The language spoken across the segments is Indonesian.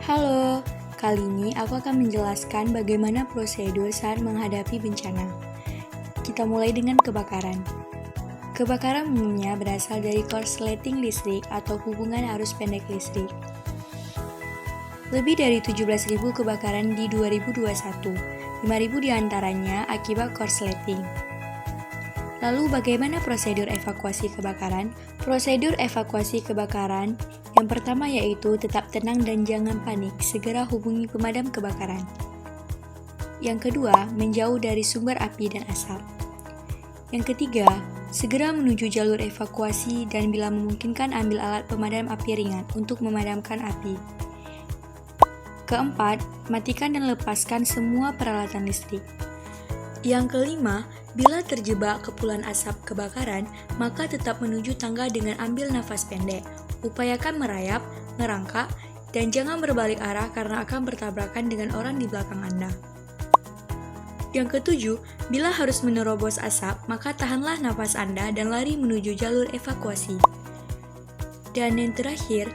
Halo, kali ini aku akan menjelaskan bagaimana prosedur saat menghadapi bencana. Kita mulai dengan kebakaran. Kebakaran umumnya berasal dari korsleting listrik atau hubungan arus pendek listrik. Lebih dari 17.000 kebakaran di 2021, 5.000 diantaranya akibat korsleting. Lalu bagaimana prosedur evakuasi kebakaran? Prosedur evakuasi kebakaran yang pertama yaitu tetap tenang dan jangan panik, segera hubungi pemadam kebakaran. Yang kedua, menjauh dari sumber api dan asap. Yang ketiga, segera menuju jalur evakuasi dan bila memungkinkan ambil alat pemadam api ringan untuk memadamkan api. Keempat, matikan dan lepaskan semua peralatan listrik. Yang kelima, bila terjebak kepulan asap kebakaran, maka tetap menuju tangga dengan ambil nafas pendek. Upayakan merayap, merangkak, dan jangan berbalik arah karena akan bertabrakan dengan orang di belakang Anda. Yang ketujuh, bila harus menerobos asap, maka tahanlah nafas Anda dan lari menuju jalur evakuasi. Dan yang terakhir,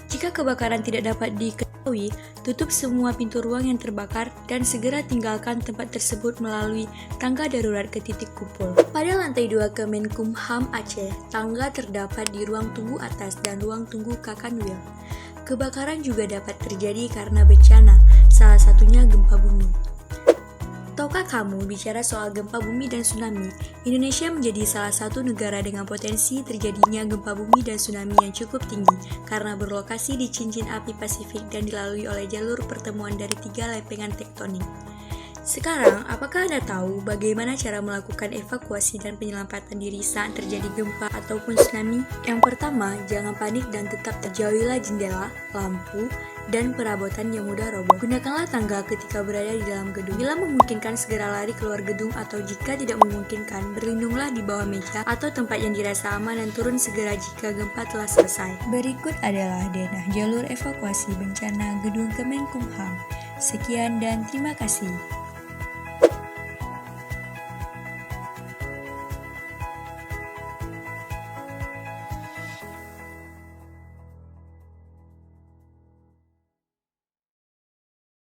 jika kebakaran tidak dapat diketahui, tutup semua pintu ruang yang terbakar dan segera tinggalkan tempat tersebut melalui tangga darurat ke titik kumpul. Pada lantai 2 Kemenkumham Aceh, tangga terdapat di ruang tunggu atas dan ruang tunggu Kakanwil. Kebakaran juga dapat terjadi karena bencana, salah satunya gempa bumi. Tahukah kamu bicara soal gempa bumi dan tsunami? Indonesia menjadi salah satu negara dengan potensi terjadinya gempa bumi dan tsunami yang cukup tinggi karena berlokasi di cincin api Pasifik dan dilalui oleh jalur pertemuan dari 3 lempengan tektonik. Sekarang, apakah Anda tahu bagaimana cara melakukan evakuasi dan penyelamatan diri saat terjadi gempa ataupun tsunami? Yang pertama, jangan panik dan tetap terjauhilah jendela, lampu, dan perabotan yang mudah roboh. Gunakanlah tangga ketika berada di dalam gedung. Bila memungkinkan, segera lari keluar gedung atau jika tidak memungkinkan, berlindunglah di bawah meja atau tempat yang dirasa aman dan turun segera jika gempa telah selesai. Berikut adalah denah jalur evakuasi bencana gedung Kemenkumham. Sekian dan terima kasih.